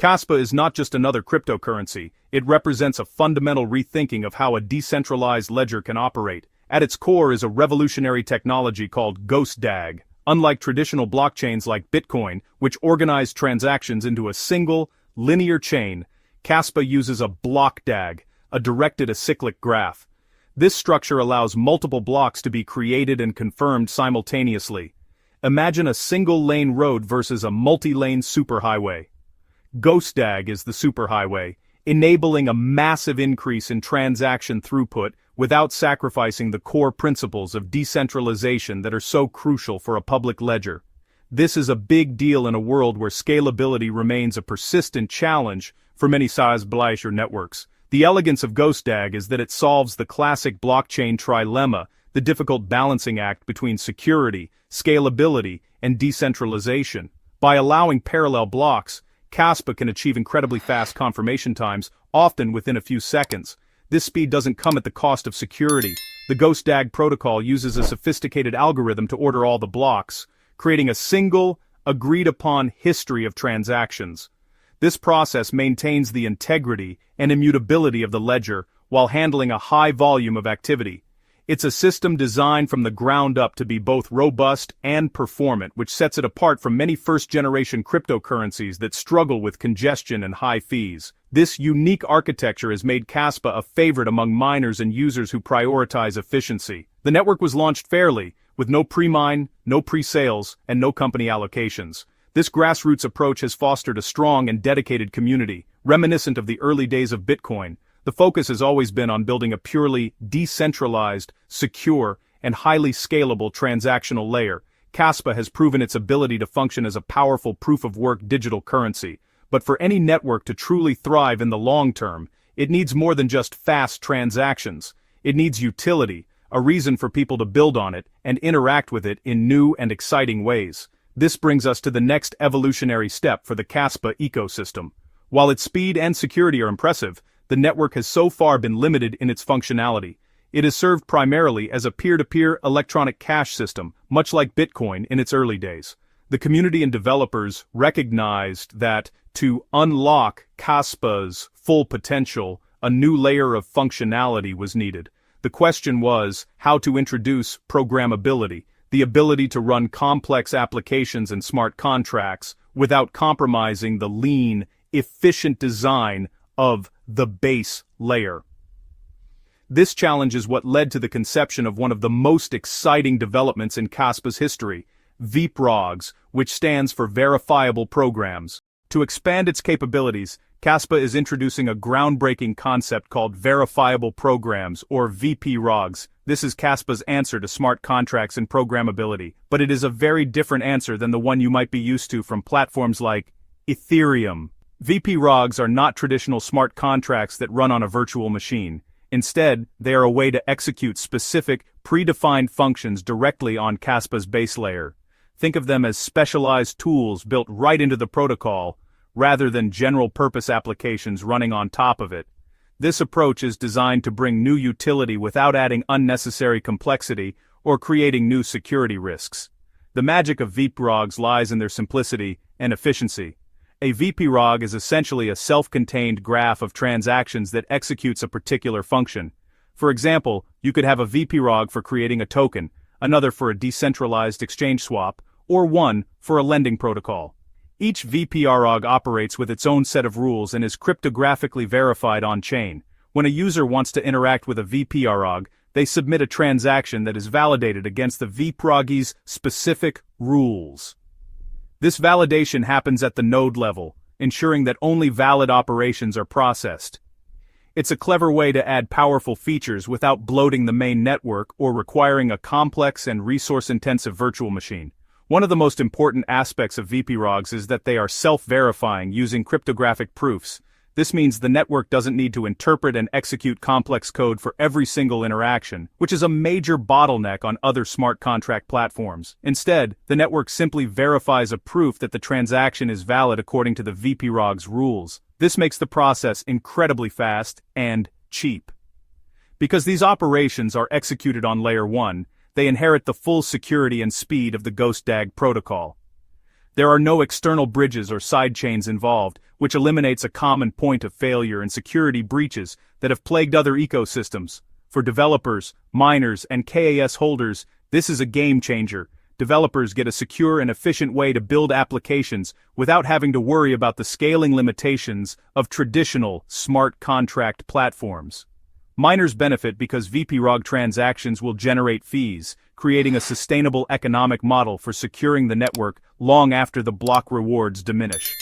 Kaspa is not just another cryptocurrency, it represents a fundamental rethinking of how a decentralized ledger can operate. At its core is a revolutionary technology called GHOSTDAG. Unlike traditional blockchains like Bitcoin, which organize transactions into a single, linear chain, Kaspa uses a blockDAG, a directed acyclic graph. This structure allows multiple blocks to be created and confirmed simultaneously. Imagine a single-lane road versus a multi-lane superhighway. GHOSTDAG is the superhighway, enabling a massive increase in transaction throughput without sacrificing the core principles of decentralization that are so crucial for a public ledger. This is a big deal in a world where scalability remains a persistent challenge for many bullish networks. The elegance of GHOSTDAG is that it solves the classic blockchain trilemma, the difficult balancing act between security, scalability, and decentralization. By allowing parallel blocks, Kaspa can achieve incredibly fast confirmation times, often within a few seconds. This speed doesn't come at the cost of security. The GHOSTDAG protocol uses a sophisticated algorithm to order all the blocks, creating a single, agreed-upon history of transactions. This process maintains the integrity and immutability of the ledger while handling a high volume of activity. It's a system designed from the ground up to be both robust and performant, which sets it apart from many first-generation cryptocurrencies that struggle with congestion and high fees. This unique architecture has made Kaspa a favorite among miners and users who prioritize efficiency. The network was launched fairly, with no pre-mine, no pre-sales, and no company allocations. This grassroots approach has fostered a strong and dedicated community, reminiscent of the early days of Bitcoin. The focus has always been on building a purely decentralized, secure, and highly scalable transactional layer. Kaspa has proven its ability to function as a powerful proof-of-work digital currency. But for any network to truly thrive in the long term, it needs more than just fast transactions. It needs utility, a reason for people to build on it and interact with it in new and exciting ways. This brings us to the next evolutionary step for the Kaspa ecosystem. While its speed and security are impressive, the network has so far been limited in its functionality. It is served primarily as a peer-to-peer electronic cash system, much like Bitcoin in its early days. The community and developers recognized that, to unlock Kaspa's full potential, a new layer of functionality was needed. The question was how to introduce programmability, the ability to run complex applications and smart contracts without compromising the lean, efficient design of the base layer. This challenge is what led to the conception of one of the most exciting developments in Kaspa's history, vProgs, which stands for Verifiable Programs. To expand its capabilities, Kaspa is introducing a groundbreaking concept called Verifiable Programs, or vProgs. This is Kaspa's answer to smart contracts and programmability, but it is a very different answer than the one you might be used to from platforms like Ethereum. vProgs are not traditional smart contracts that run on a virtual machine. Instead, they are a way to execute specific, predefined functions directly on Kaspa's base layer. Think of them as specialized tools built right into the protocol, rather than general-purpose applications running on top of it. This approach is designed to bring new utility without adding unnecessary complexity or creating new security risks. The magic of vProgs lies in their simplicity and efficiency. A vProg is essentially a self-contained graph of transactions that executes a particular function. For example, you could have a vProg for creating a token, another for a decentralized exchange swap, or one for a lending protocol. Each vProg operates with its own set of rules and is cryptographically verified on-chain. When a user wants to interact with a vProg, they submit a transaction that is validated against the vProg's specific rules. This validation happens at the node level, ensuring that only valid operations are processed. It's a clever way to add powerful features without bloating the main network or requiring a complex and resource-intensive virtual machine. One of the most important aspects of vProgs is that they are self-verifying using cryptographic proofs. This means the network doesn't need to interpret and execute complex code for every single interaction, which is a major bottleneck on other smart contract platforms. Instead, the network simply verifies a proof that the transaction is valid according to the vProg's rules. This makes the process incredibly fast and cheap. Because these operations are executed on Layer 1, they inherit the full security and speed of the GHOSTDAG protocol. There are no external bridges or sidechains involved, which eliminates a common point of failure and security breaches that have plagued other ecosystems. For developers, miners, and KAS holders, this is a game changer. Developers get a secure and efficient way to build applications without having to worry about the scaling limitations of traditional smart contract platforms. Miners benefit because vProg transactions will generate fees, creating a sustainable economic model for securing the network long after the block rewards diminish.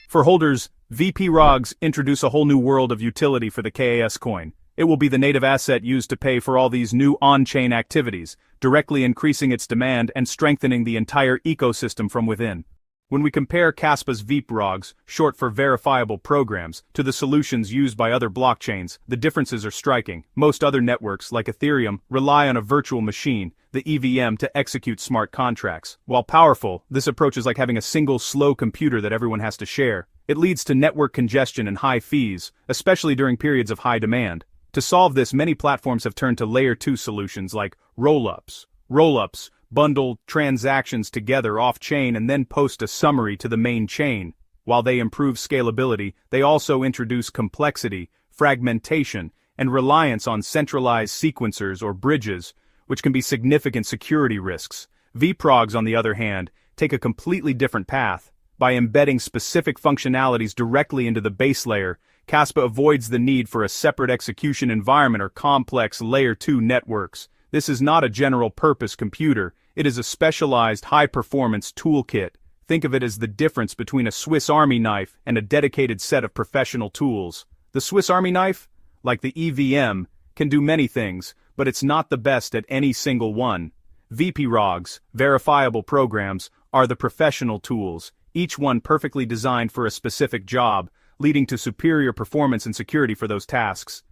For holders, vProgs introduce a whole new world of utility for the KAS coin. It will be the native asset used to pay for all these new on-chain activities, directly increasing its demand and strengthening the entire ecosystem from within. When we compare Kaspa's vProgs, short for verifiable programs, to the solutions used by other blockchains, the differences are striking. Most other networks, like Ethereum, rely on a virtual machine, the EVM, to execute smart contracts. While powerful, this approach is like having a single slow computer that everyone has to share. It leads to network congestion and high fees, especially during periods of high demand. To solve this, many platforms have turned to Layer 2 solutions like rollups. Rollups bundle transactions together off-chain and then post a summary to the main chain. While they improve scalability, they also introduce complexity, fragmentation, and reliance on centralized sequencers or bridges, which can be significant security risks. vProgs, on the other hand, take a completely different path. By embedding specific functionalities directly into the base layer, Kaspa avoids the need for a separate execution environment or complex Layer 2 networks. This is not a general-purpose computer, it is a specialized high-performance toolkit. Think of it as the difference between a Swiss Army knife and a dedicated set of professional tools. The Swiss Army knife, like the EVM, can do many things, but it's not the best at any single one. vProgs, verifiable programs, are the professional tools, each one perfectly designed for a specific job, leading to superior performance and security for those tasks.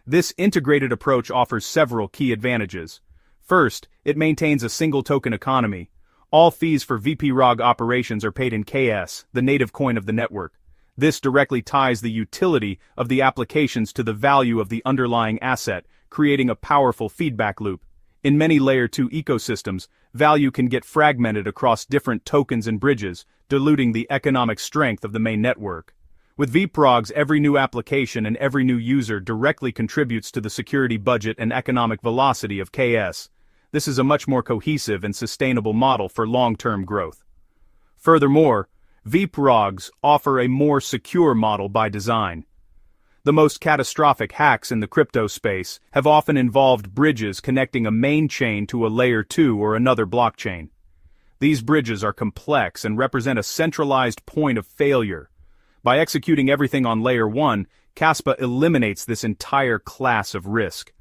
This integrated approach offers several key advantages. First, it maintains a single token economy. All fees for vProg operations are paid in KS, the native coin of the network. This directly ties the utility of the applications to the value of the underlying asset, creating a powerful feedback loop. In many Layer 2 ecosystems, value can get fragmented across different tokens and bridges, diluting the economic strength of the main network. With vProgs, every new application and every new user directly contributes to the security budget and economic velocity of KS. This is a much more cohesive and sustainable model for long-term growth. Furthermore, vProgs offer a more secure model by design. The most catastrophic hacks in the crypto space have often involved bridges connecting a main chain to a Layer 2 or another blockchain. These bridges are complex and represent a centralized point of failure. By executing everything on Layer 1, Kaspa eliminates this entire class of risk.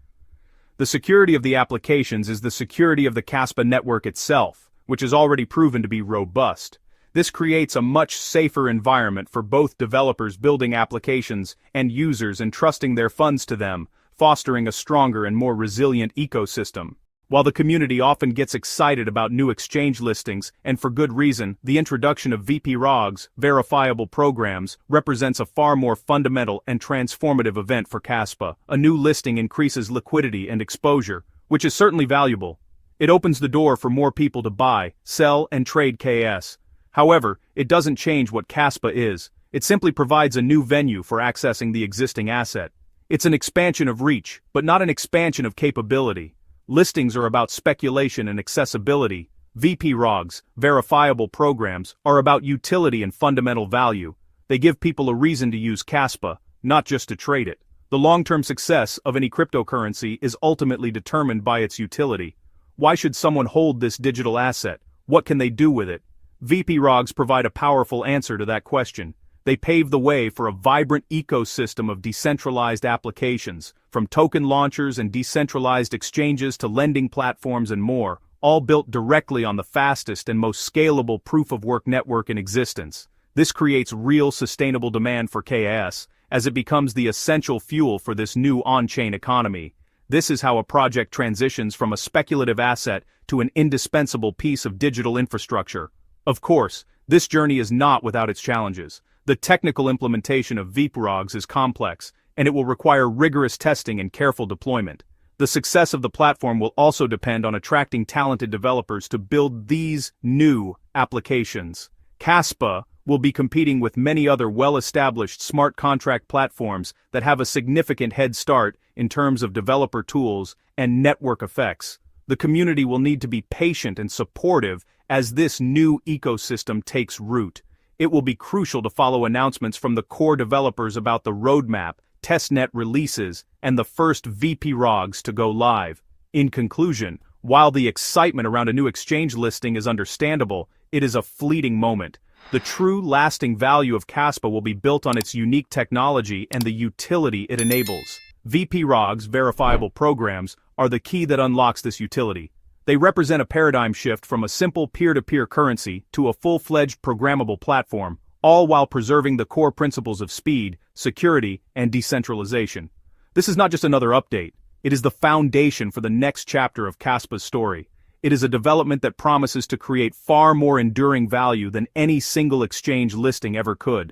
The security of the applications is the security of the Kaspa network itself, which is already proven to be robust. This creates a much safer environment for both developers building applications and users entrusting their funds to them, fostering a stronger and more resilient ecosystem. While the community often gets excited about new exchange listings, and for good reason, the introduction of vProgs, verifiable programs, represents a far more fundamental and transformative event for Kaspa. A new listing increases liquidity and exposure, which is certainly valuable. It opens the door for more people to buy, sell, and trade KS. However, it doesn't change what Kaspa is. It simply provides a new venue for accessing the existing asset. It's an expansion of reach, but not an expansion of capability. Listings are about speculation and accessibility. vProgs, verifiable programs, are about utility and fundamental value. They give people a reason to use Kaspa, not just to trade it. The long-term success of any cryptocurrency is ultimately determined by its utility. Why should someone hold this digital asset? What can they do with it? vProgs provide a powerful answer to that question. They pave the way for a vibrant ecosystem of decentralized applications, from token launchers and decentralized exchanges to lending platforms and more, all built directly on the fastest and most scalable proof-of-work network in existence. This creates real sustainable demand for KS, as it becomes the essential fuel for this new on-chain economy. This is how a project transitions from a speculative asset to an indispensable piece of digital infrastructure. Of course, this journey is not without its challenges. The technical implementation of vProgs is complex, and it will require rigorous testing and careful deployment. The success of the platform will also depend on attracting talented developers to build these new applications. Kaspa will be competing with many other well-established smart contract platforms that have a significant head start in terms of developer tools and network effects. The community will need to be patient and supportive as this new ecosystem takes root. It will be crucial to follow announcements from the core developers about the roadmap, testnet releases, and the first vProgs to go live. In conclusion, while the excitement around a new exchange listing is understandable, it is a fleeting moment. The true lasting value of Kaspa will be built on its unique technology and the utility it enables. vProgs, verifiable programs, are the key that unlocks this utility. They represent a paradigm shift from a simple peer-to-peer currency to a full-fledged programmable platform, all while preserving the core principles of speed, security, and decentralization. This is not just another update. It is the foundation for the next chapter of Kaspa's story. It is a development that promises to create far more enduring value than any single exchange listing ever could.